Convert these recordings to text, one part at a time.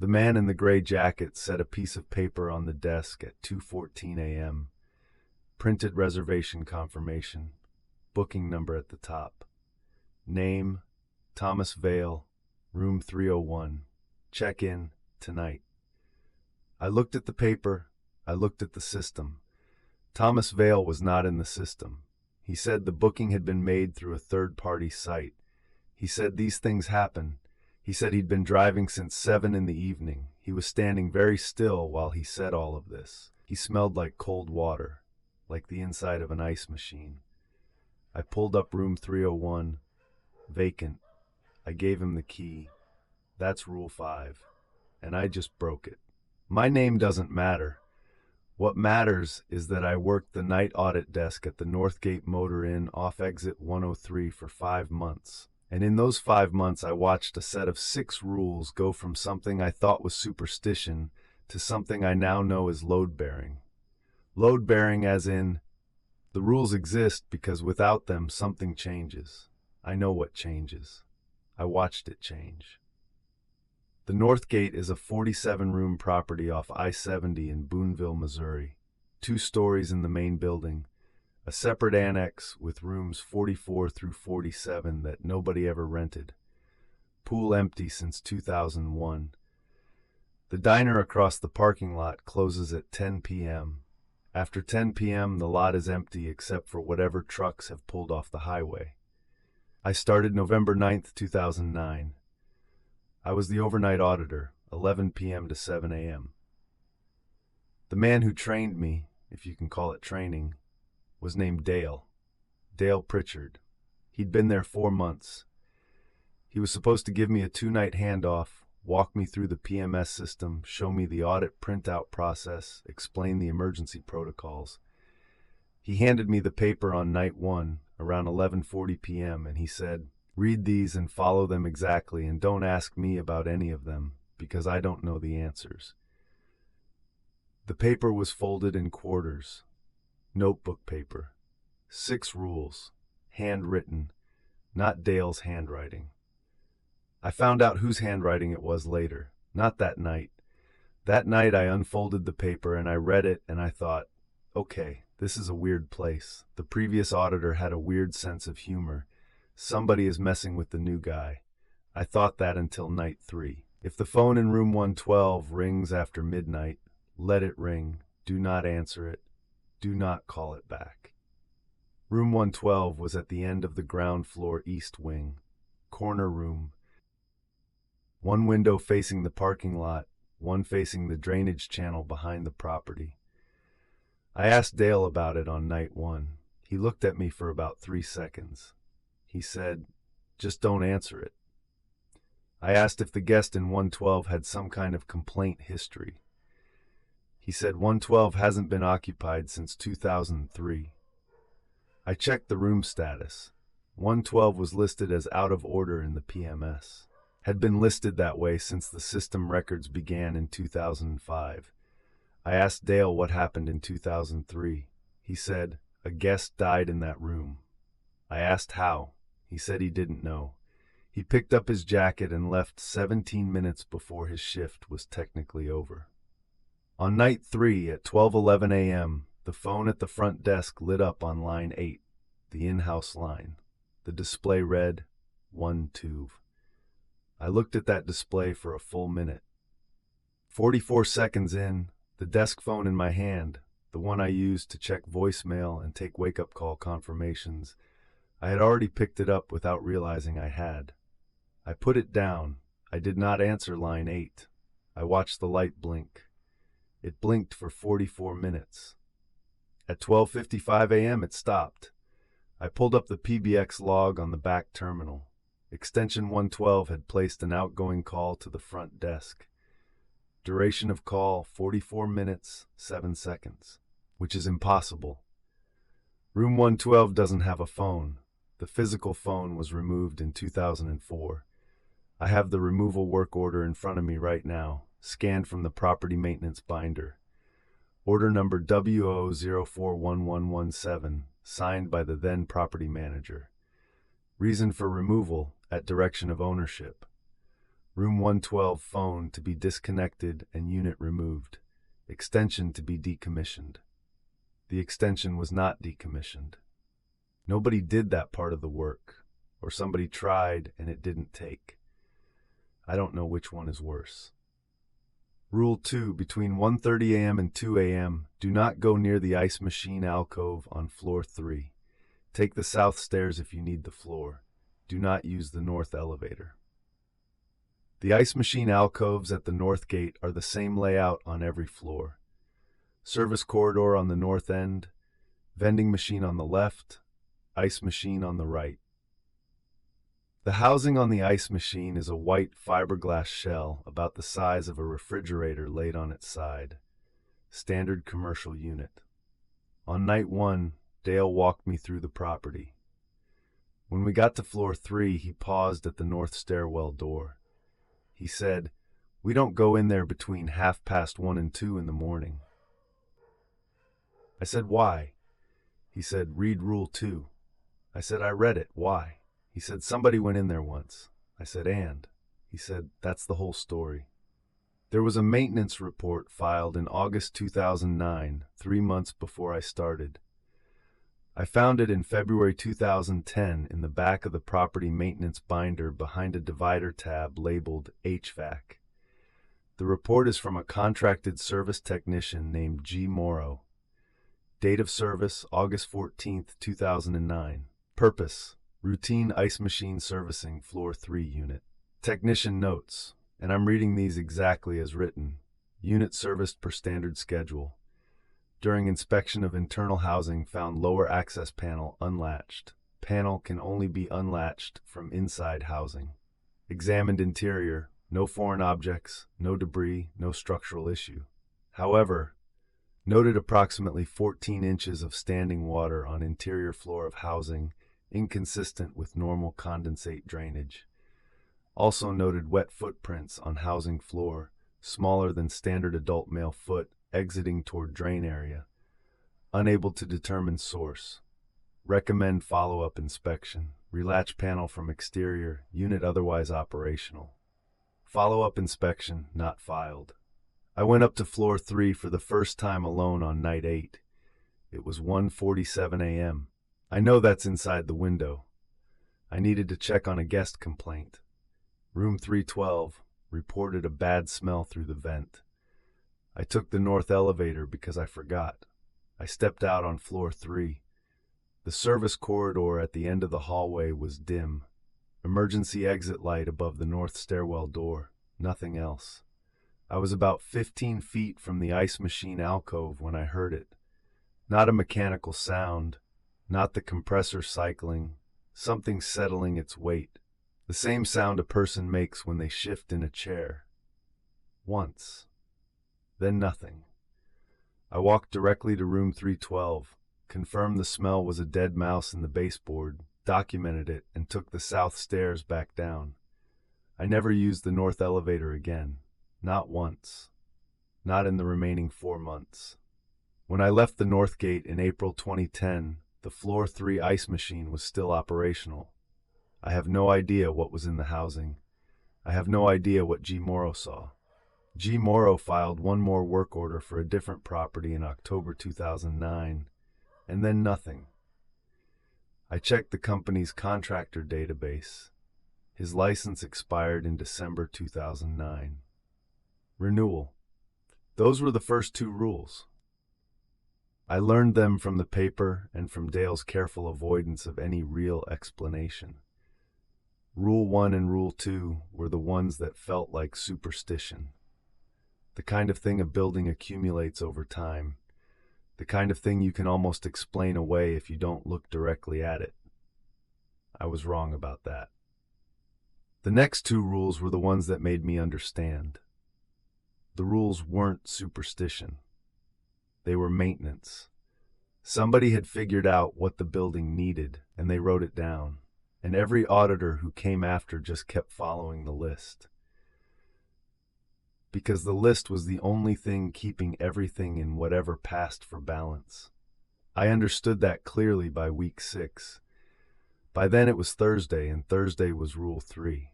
The man in the gray jacket set a piece of paper on the desk at 2:14 a.m. Printed reservation confirmation, booking number at the top. Name, Thomas Vale, room 301. Check-in tonight. I looked at the paper. I looked at the system. Thomas Vale was not in the system. He said the booking had been made through a third-party site. He said these things happen. He said he'd been driving since 7 in the evening. He was standing very still while he said all of this. He smelled like cold water, like the inside of an ice machine. I pulled up room 301, vacant. I gave him the key. That's Rule 5. And I just broke it. My name doesn't matter. What matters is that I worked the night audit desk at the Northgate Motor Inn off exit 103 for 5 months. And in those 5 months, I watched a set of 6 rules go from something I thought was superstition to something I now know is load-bearing. Load-bearing as in, the rules exist because without them, something changes. I know what changes. I watched it change. The Northgate is a 47-room property off I-70 in Boonville, Missouri. 2 stories in the main building. A separate annex with rooms 44 through 47 that nobody ever rented. Pool empty since 2001. The diner across the parking lot closes at 10 p.m. After 10 p.m., the lot is empty except for whatever trucks have pulled off the highway. I started November 9th, 2009. I was the overnight auditor, 11 p.m. to 7 a.m. The man who trained me, if you can call it training, was named Dale Pritchard. He'd been there 4 months. He was supposed to give me a 2-night handoff, walk me through the PMS system, show me the audit printout process, explain the emergency protocols. He handed me the paper on night 1, around 11:40 p.m., and he said, "Read these and follow them exactly, and don't ask me about any of them, because I don't know the answers." The paper was folded in quarters. Notebook paper. 6 rules. Handwritten. Not Dale's handwriting. I found out whose handwriting it was later. Not that night. That night I unfolded the paper and I read it and I thought, okay, this is a weird place. The previous auditor had a weird sense of humor. Somebody is messing with the new guy. I thought that until night 3. If the phone in room 112 rings after midnight, let it ring. Do not answer it. Do not call it back. Room 112 was at the end of the ground floor east wing. Corner room. 1 window facing the parking lot, 1 facing the drainage channel behind the property. I asked Dale about it on night 1. He looked at me for about 3 seconds. He said, "Just don't answer it." I asked if the guest in 112 had some kind of complaint history. He said 112 hasn't been occupied since 2003. I checked the room status. 112 was listed as out of order in the PMS. Had been listed that way since the system records began in 2005. I asked Dale what happened in 2003. He said, "A guest died in that room." I asked how. He said he didn't know. He picked up his jacket and left 17 minutes before his shift was technically over. On night 3 at 12:11 a.m., the phone at the front desk lit up on line 8, the in-house line. The display read, 1-2. I looked at that display for a full minute. 44 seconds in, the desk phone in my hand, the one I used to check voicemail and take wake-up call confirmations, I had already picked it up without realizing I had. I put it down. I did not answer line 8. I watched the light blink. It blinked for 44 minutes. At 12:55 a.m. it stopped. I pulled up the PBX log on the back terminal. Extension 112 had placed an outgoing call to the front desk. Duration of call, 44 minutes, 7 seconds, which is impossible. Room 112 doesn't have a phone. The physical phone was removed in 2004. I have the removal work order in front of me right now, scanned from the property maintenance binder. Order number WO041117, signed by the then property manager. Reason for removal, at direction of ownership. Room 112 phone to be disconnected and unit removed. Extension to be decommissioned. The extension was not decommissioned. Nobody did that part of the work, or somebody tried and it didn't take. I don't know which one is worse. Rule 2. Between 1:30 a.m. and 2 a.m., do not go near the ice machine alcove on floor 3. Take the south stairs if you need the floor. Do not use the north elevator. The ice machine alcoves at the Northgate are the same layout on every floor. Service corridor on the north end, vending machine on the left, ice machine on the right. The housing on the ice machine is a white fiberglass shell about the size of a refrigerator laid on its side. Standard commercial unit. On night 1, Dale walked me through the property. When we got to floor 3, he paused at the north stairwell door. He said, "We don't go in there between 1:30 and 2 in the morning." I said, "Why?" He said, "Read Rule 2. I said, "I read it. Why?" He said, "Somebody went in there once." I said, "And?" He said, "That's the whole story." There was a maintenance report filed in August 2009, 3 months before I started. I found it in February 2010 in the back of the property maintenance binder behind a divider tab labeled HVAC. The report is from a contracted service technician named G. Morrow. Date of service, August 14, 2009. Purpose: routine ice machine servicing, floor 3 unit. Technician notes, and I'm reading these exactly as written. Unit serviced per standard schedule. During inspection of internal housing, found lower access panel unlatched. Panel can only be unlatched from inside housing. Examined interior, no foreign objects, no debris, no structural issue. However, noted approximately 14 inches of standing water on interior floor of housing, inconsistent with normal condensate drainage. Also noted wet footprints on housing floor, smaller than standard adult male foot, exiting toward drain area. Unable to determine source. Recommend follow-up inspection. Relatch panel from exterior, unit otherwise operational. Follow-up inspection not filed. I went up to floor 3 for the first time alone on night 8. It was 1:47 a.m. I know that's inside the window. I needed to check on a guest complaint. Room 312 reported a bad smell through the vent. I took the north elevator because I forgot. I stepped out on floor 3. The service corridor at the end of the hallway was dim. Emergency exit light above the north stairwell door. Nothing else. I was about 15 feet from the ice machine alcove when I heard it. Not a mechanical sound, not the compressor cycling, something settling its weight. The same sound a person makes when they shift in a chair. Once. Then nothing. I walked directly to room 312, confirmed the smell was a dead mouse in the baseboard, documented it, and took the south stairs back down. I never used the north elevator again. Not once. Not in the remaining 4 months. When I left the Northgate in April 2010, the floor 3 ice machine was still operational. I have no idea what was in the housing. I have no idea what G. Morrow saw. G. Morrow filed one more work order for a different property in October 2009, and then nothing. I checked the company's contractor database. His license expired in December 2009. Renewal. Those were the first 2 rules. I learned them from the paper and from Dale's careful avoidance of any real explanation. Rule 1 and Rule 2 were the ones that felt like superstition. The kind of thing a building accumulates over time. The kind of thing you can almost explain away if you don't look directly at it. I was wrong about that. The next 2 rules were the ones that made me understand. The rules weren't superstition. They were maintenance. Somebody had figured out what the building needed, and they wrote it down. And every auditor who came after just kept following the list. Because the list was the only thing keeping everything in whatever passed for balance. I understood that clearly by week 6. By then it was Thursday, and Thursday was Rule 3.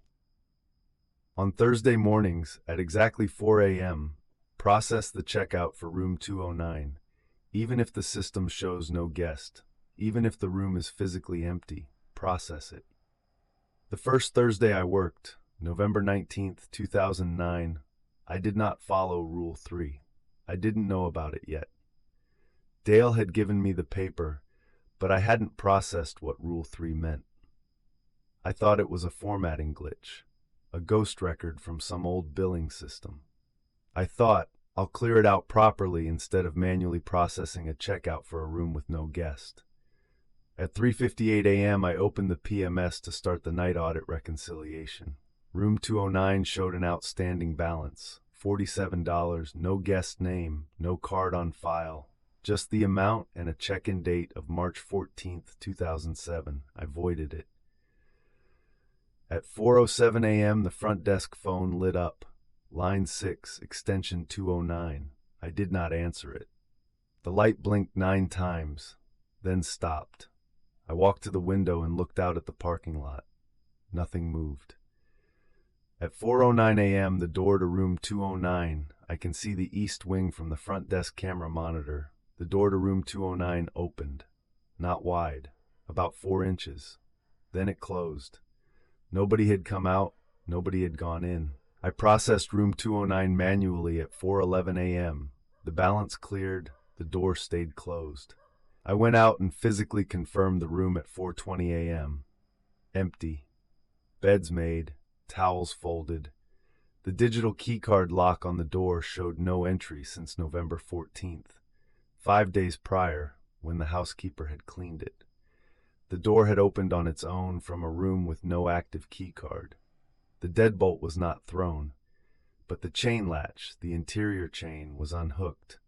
On Thursday mornings at exactly 4 a.m., process the checkout for room 209, even if the system shows no guest, even if the room is physically empty, process it. The first Thursday I worked, November 19th, 2009, I did not follow Rule 3. I didn't know about it yet. Dale had given me the paper, but I hadn't processed what Rule 3 meant. I thought it was a formatting glitch, a ghost record from some old billing system. I thought, I'll clear it out properly instead of manually processing a checkout for a room with no guest. At 3:58 a.m., I opened the PMS to start the night audit reconciliation. Room 209 showed an outstanding balance, $47, no guest name, no card on file, just the amount and a check-in date of March 14th, 2007. I voided it. At 4:07 a.m., the front desk phone lit up. Line 6, extension 209. I did not answer it. The light blinked 9 times, then stopped. I walked to the window and looked out at the parking lot. Nothing moved. At 4:09 a.m., the door to room 209, I can see the east wing from the front desk camera monitor. The door to room 209 opened. Not wide, about 4 inches. Then it closed. Nobody had come out, nobody had gone in. I processed room 209 manually at 4:11 a.m. The balance cleared, the door stayed closed. I went out and physically confirmed the room at 4:20 a.m. Empty. Beds made, towels folded. The digital keycard lock on the door showed no entry since November 14th, 5 days prior, when the housekeeper had cleaned it. The door had opened on its own from a room with no active keycard. The deadbolt was not thrown, but the chain latch, the interior chain, was unhooked.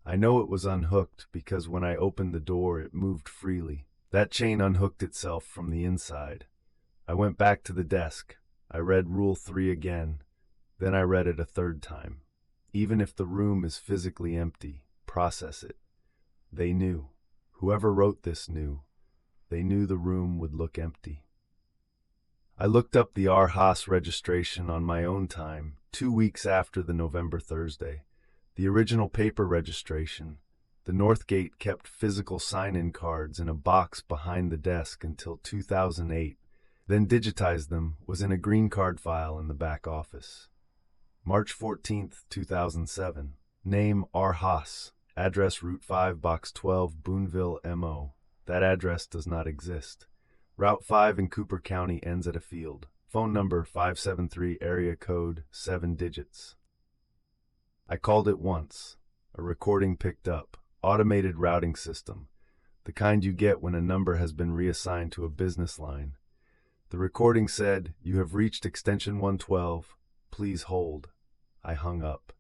I know it was unhooked because when I opened the door, it moved freely. That chain unhooked itself from the inside. I went back to the desk. I read Rule 3 again. Then I read it a third time. Even if the room is physically empty, process it. They knew. Whoever wrote this knew. They knew the room would look empty. I looked up the Haas registration on my own time, 2 weeks after the November Thursday. The original paper registration. The Northgate kept physical sign-in cards in a box behind the desk until 2008, then digitized them, was in a green card file in the back office. March 14th, 2007. Name Haas. Address Route 5, Box 12, Boonville, MO. That address does not exist. Route 5 in Cooper County ends at a field. Phone number 573, area code 7 digits. I called it once. A recording picked up. Automated routing system. The kind you get when a number has been reassigned to a business line. The recording said, "You have reached extension 112. Please hold." I hung up.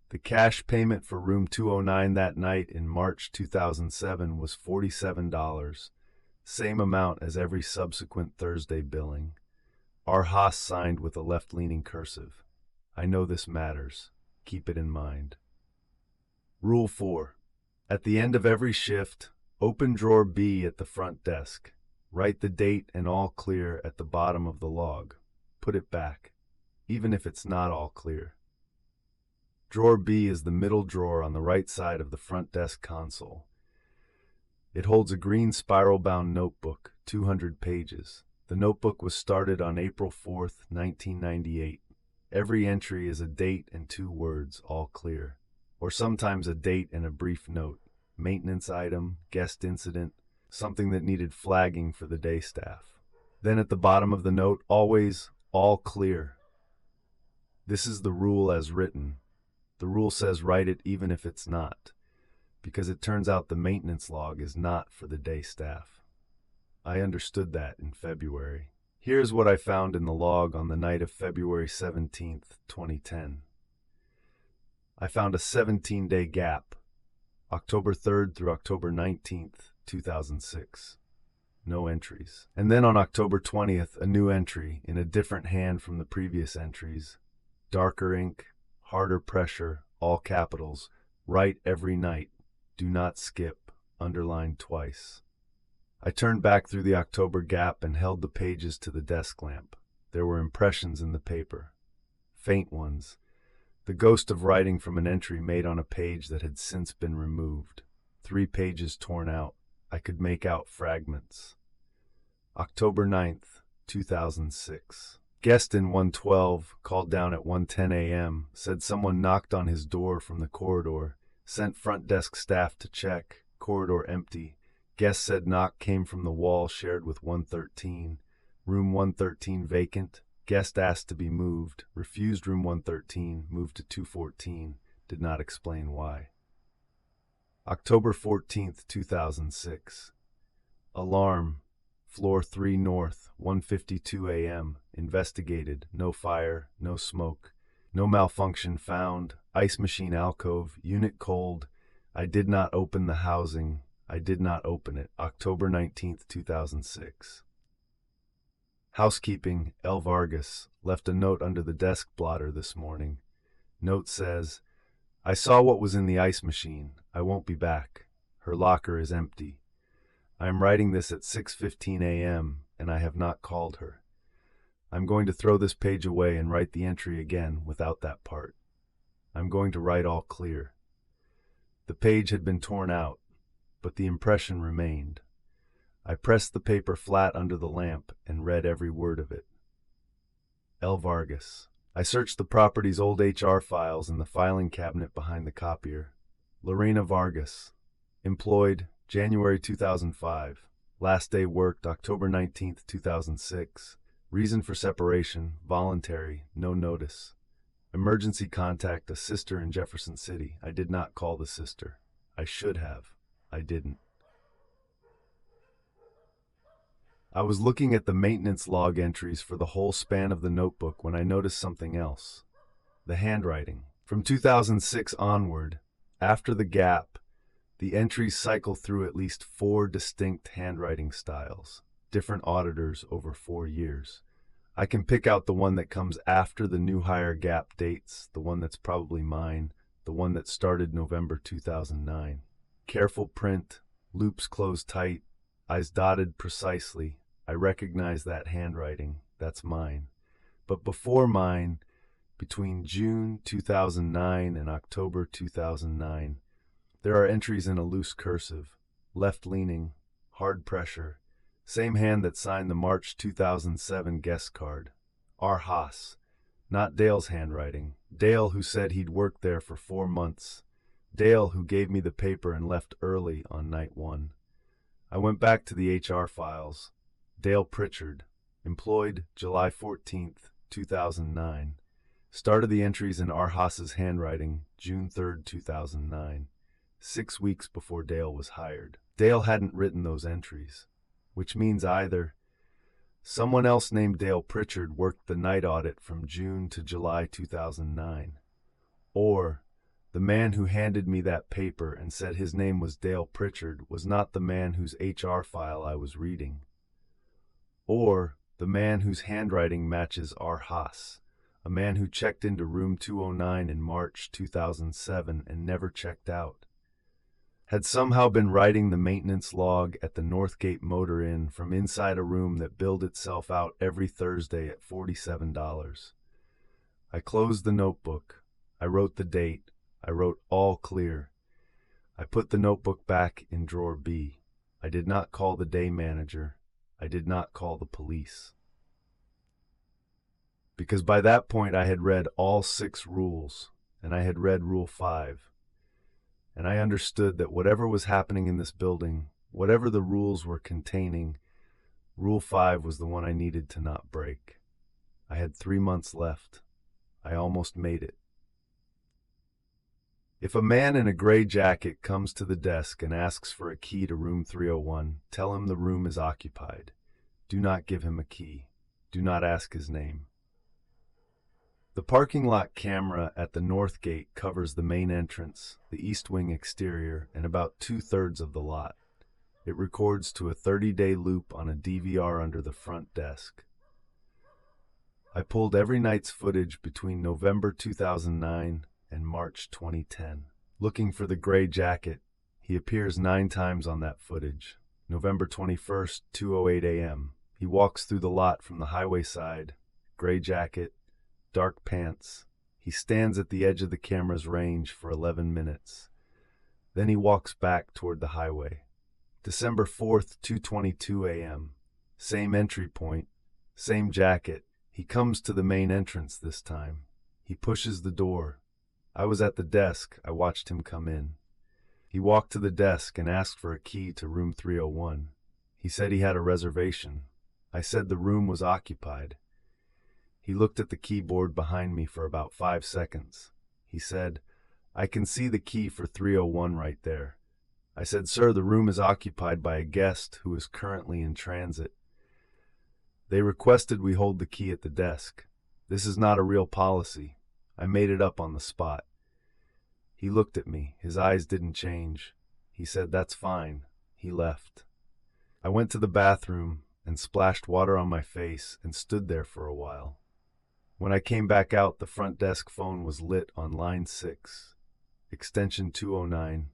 The cash payment for room 209 that night in March 2007 was $47, same amount as every subsequent Thursday billing. Haas signed with a left-leaning cursive. I know this matters. Keep it in mind. Rule 4. At the end of every shift, open drawer B at the front desk. Write the date and all clear at the bottom of the log. Put it back, even if it's not all clear. Drawer B is the middle drawer on the right side of the front desk console. It holds a green spiral-bound notebook, 200 pages. The notebook was started on April 4th, 1998. Every entry is a date and 2 words, all clear. Or sometimes a date and a brief note. Maintenance item, guest incident, something that needed flagging for the day staff. Then at the bottom of the note, always, all clear. This is the rule as written. The rule says write it even if it's not, because it turns out the maintenance log is not for the day staff. I understood that in February. Here's what I found in the log on the night of February 17th, 2010. I found a 17-day gap, October 3rd through October 19th, 2006. No entries. And then on October 20th, a new entry in a different hand from the previous entries. Darker ink, harder pressure, all capitals. Write every night. Do not skip. Underlined twice. I turned back through the October gap and held the pages to the desk lamp. There were impressions in the paper. Faint ones. The ghost of writing from an entry made on a page that had since been removed. 3 pages torn out. I could make out fragments. October 9th, 2006. Guest in 112, called down at 1:10 a.m., said someone knocked on his door from the corridor, sent front desk staff to check, corridor empty. Guest said knock came from the wall shared with 113. Room 113 vacant. Guest asked to be moved, refused room 113, moved to 214, did not explain why. October 14th, 2006. Alarm. Floor 3 north, 1:52 a.m. Investigated. No fire, no smoke. No malfunction found. Ice machine alcove, unit cold. I did not open the housing. I did not open it. October 19th, 2006. Housekeeping, L. Vargas, left a note under the desk blotter this morning. Note says, I saw what was in the ice machine. I won't be back. Her locker is empty. I am writing this at 6:15 a.m., and I have not called her. I'm going to throw this page away and write the entry again without that part. I'm going to write all clear. The page had been torn out, but the impression remained. I pressed the paper flat under the lamp and read every word of it. L. Vargas. I searched the property's old HR files in the filing cabinet behind the copier. Lorena Vargas. Employed, January 2005. Last day worked, October 19th, 2006. Reason for separation, voluntary, no notice. Emergency contact, a sister in Jefferson City. I did not call the sister. I should have. I didn't. I was looking at the maintenance log entries for the whole span of the notebook when I noticed something else. The handwriting. From 2006 onward, after the gap, the entries cycle through at least 4 distinct handwriting styles, different auditors over 4 years. I can pick out the one that comes after the new hire gap dates, the one that's probably mine, the one that started November 2009. Careful print, loops closed tight, I's dotted precisely. I recognize that handwriting. That's mine. But before mine, between June 2009 and October 2009, there are entries in a loose cursive, left-leaning, hard pressure, same hand that signed the March 2007 guest card. R. Haas. Not Dale's handwriting. Dale, who said he'd worked there for 4 months. Dale, who gave me the paper and left early on night 1. I went back to the HR files. Dale Pritchard. Employed July 14th, 2009. Started the entries in R. Haas's handwriting June 3rd, 2009. 6 weeks before Dale was hired. Dale hadn't written those entries, which means either someone else named Dale Pritchard worked the night audit from June to July 2009, or the man who handed me that paper and said his name was Dale Pritchard was not the man whose HR file I was reading, or the man whose handwriting matches R. Haas, a man who checked into room 209 in March 2007 and never checked out, had somehow been writing the maintenance log at the Northgate Motor Inn from inside a room that billed itself out every Thursday at $47. I closed the notebook. I wrote the date. I wrote all clear. I put the notebook back in drawer B. I did not call the day manager. I did not call the police. Because by that point I had read all 6 rules, and I had read Rule 5. And I understood that whatever was happening in this building, whatever the rules were containing, Rule 5 was the one I needed to not break. I had 3 months left. I almost made it. If a man in a gray jacket comes to the desk and asks for a key to room 301, tell him the room is occupied. Do not give him a key. Do not ask his name. The parking lot camera at the north gate covers the main entrance, the east wing exterior, and about 2/3 of the lot. It records to a 30-day loop on a DVR under the front desk. I pulled every night's footage between November 2009 and March 2010. Looking for the gray jacket, he appears 9 times on that footage. November 21st, 2:08 a.m. He walks through the lot from the highway side, gray jacket, dark pants. He stands at the edge of the camera's range for 11 minutes. Then he walks back toward the highway. December 4th, 2:22 a.m. Same entry point, same jacket. He comes to the main entrance this time. He pushes the door. I was at the desk. I watched him come in. He walked to the desk and asked for a key to room 301. He said he had a reservation. I said the room was occupied. He looked at the keyboard behind me for about 5 seconds. He said, "I can see the key for 301 right there." I said, "Sir, the room is occupied by a guest who is currently in transit. They requested we hold the key at the desk. This is not a real policy. I made it up on the spot." He looked at me. His eyes didn't change. He said, "That's fine." He left. I went to the bathroom and splashed water on my face and stood there for a while. When I came back out, the front desk phone was lit on line 6, extension 209.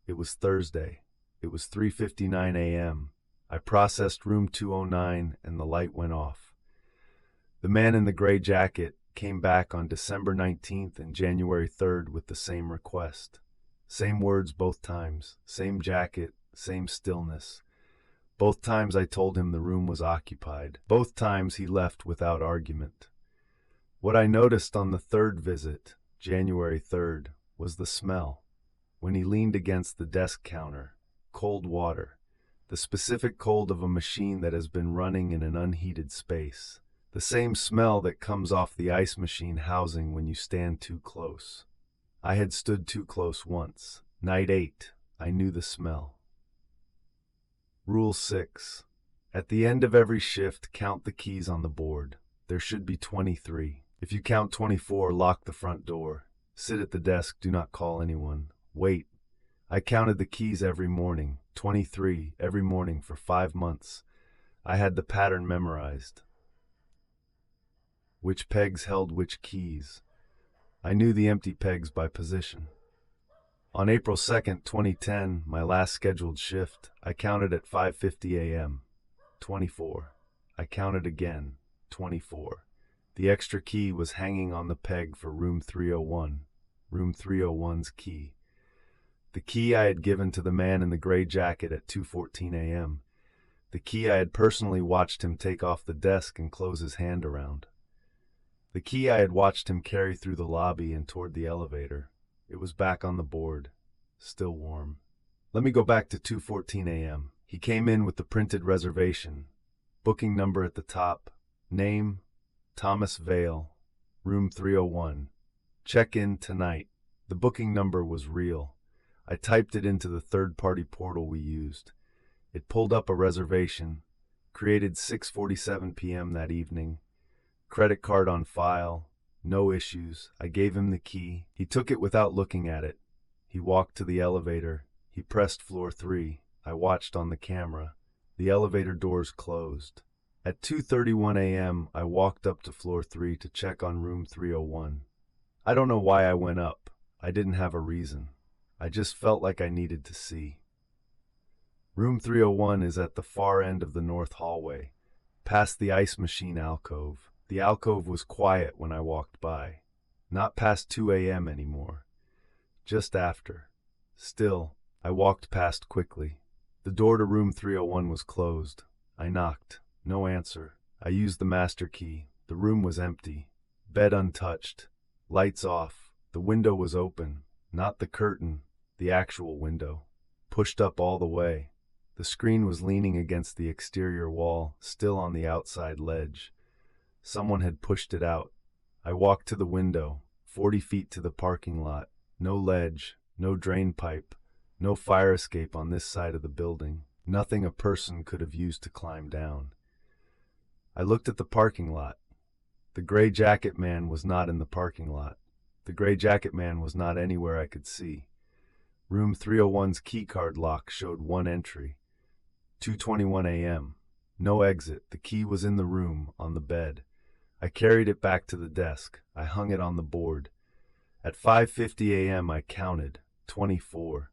It was Thursday. It was 3:59 a.m. I processed room 209 and the light went off. The man in the gray jacket came back on December 19th and January 3rd with the same request. Same words both times, same jacket, same stillness. Both times I told him the room was occupied. Both times he left without argument. What I noticed on the third visit, January 3rd, was the smell. When he leaned against the desk counter, cold water, the specific cold of a machine that has been running in an unheated space. The same smell that comes off the ice machine housing when you stand too close. I had stood too close once. Night 8, I knew the smell. Rule 6. At the end of every shift, count the keys on the board. There should be 23. If you count 24, lock the front door. Sit at the desk, do not call anyone. Wait. I counted the keys every morning, 23, every morning for 5 months. I had the pattern memorized. Which pegs held which keys. I knew the empty pegs by position. On April 2nd, 2010, my last scheduled shift, I counted at 5:50 a.m. 24. I counted again, 24. The extra key was hanging on the peg for room 301, room 301's key. The key I had given to the man in the gray jacket at 2:14 a.m. The key I had personally watched him take off the desk and close his hand around. The key I had watched him carry through the lobby and toward the elevator. It was back on the board, still warm. Let me go back to 2:14 a.m. He came in with the printed reservation, booking number at the top, name, Thomas Vale, room 301. Check-in tonight. The booking number was real. I typed it into the third-party portal we used. It pulled up a reservation, created 6:47 p.m. that evening. Credit card on file, no issues. I gave him the key. He took it without looking at it. He walked to the elevator. He pressed floor 3. I watched on the camera. The elevator doors closed. At 2:31 a.m., I walked up to floor 3 to check on room 301. I don't know why I went up. I didn't have a reason. I just felt like I needed to see. Room 301 is at the far end of the north hallway, past the ice machine alcove. The alcove was quiet when I walked by. Not past 2 a.m. anymore. Just after. Still, I walked past quickly. The door to room 301 was closed. I knocked. No answer. I used the master key. The room was empty. Bed untouched. Lights off. The window was open. Not the curtain, the actual window. Pushed up all the way. The screen was leaning against the exterior wall, still on the outside ledge. Someone had pushed it out. I walked to the window, 40 feet to the parking lot. No ledge, no drain pipe, no fire escape on this side of the building. Nothing a person could have used to climb down. I looked at the parking lot. The gray jacket man was not in the parking lot. The gray jacket man was not anywhere I could see. Room 301's keycard lock showed one entry. 2:21 a.m. No exit. The key was in the room, on the bed. I carried it back to the desk. I hung it on the board. At 5:50 a.m. I counted, 24.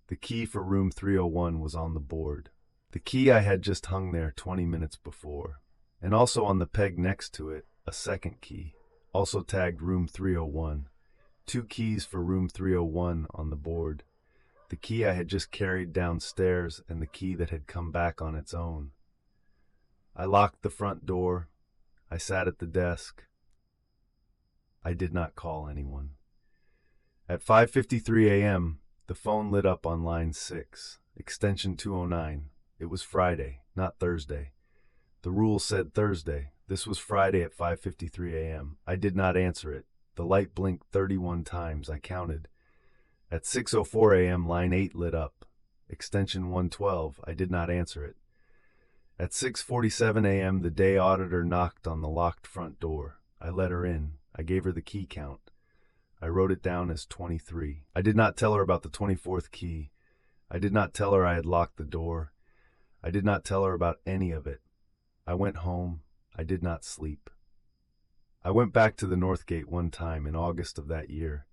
The key for room 301 was on the board. The key I had just hung there 20 minutes before. And also on the peg next to it, a a second key, also tagged room 301. 2 keys for room 301 on the board. The key I had just carried downstairs and the key that had come back on its own. I locked the front door. I sat at the desk. I did not call anyone. At 5:53 a.m., the phone lit up on line 6, extension 209. It was Friday, not Thursday. The rule said Thursday. This was Friday at 5:53 a.m. I did not answer it. The light blinked 31 times. I counted. At 6:04 a.m., line 8 lit up, extension 112. I did not answer it. At 6:47 a.m., the day auditor knocked on the locked front door. I let her in. I gave her the key count. I wrote it down as 23. I did not tell her about the 24th key. I did not tell her I had locked the door. I did not tell her about any of it. I went home. I did not sleep. I went back to the Northgate one time in August of that year.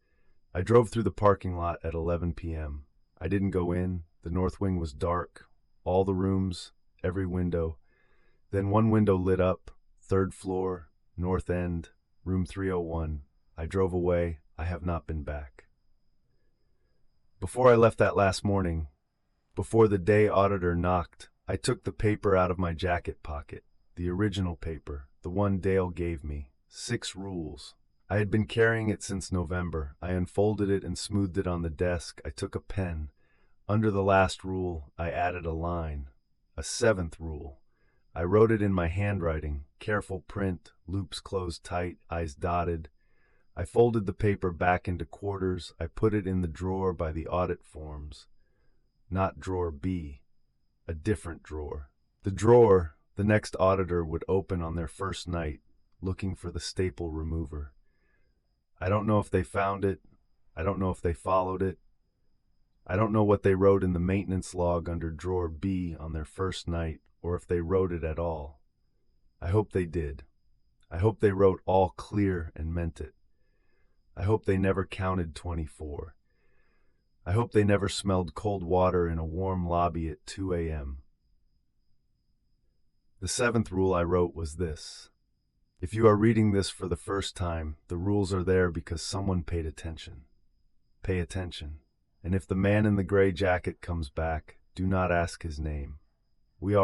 I drove through the parking lot at 11 p.m. I didn't go in. The north wing was dark. All the rooms, every window. Then one window lit up, 3rd floor, north end, room 301. I drove away. I have not been back. Before I left that last morning, before the day auditor knocked, I took the paper out of my jacket pocket, the original paper, the one Dale gave me, 6 rules. I had been carrying it since November. I unfolded it and smoothed it on the desk. I took a pen. Under the last rule, I added a line, a 7th rule. I wrote it in my handwriting, careful print, loops closed tight, eyes dotted. I folded the paper back into quarters. I put it in the drawer by the audit forms. Not drawer B, a different drawer. The drawer the next auditor would open on their first night, looking for the staple remover. I don't know if they found it. I don't know if they followed it. I don't know what they wrote in the maintenance log under drawer B on their first night, or if they wrote it at all. I hope they did. I hope they wrote all clear and meant it. I hope they never counted 24. I hope they never smelled cold water in a warm lobby at 2 a.m. The 7th rule I wrote was this. If you are reading this for the first time, the rules are there because someone paid attention. Pay attention. And if the man in the gray jacket comes back, do not ask his name. We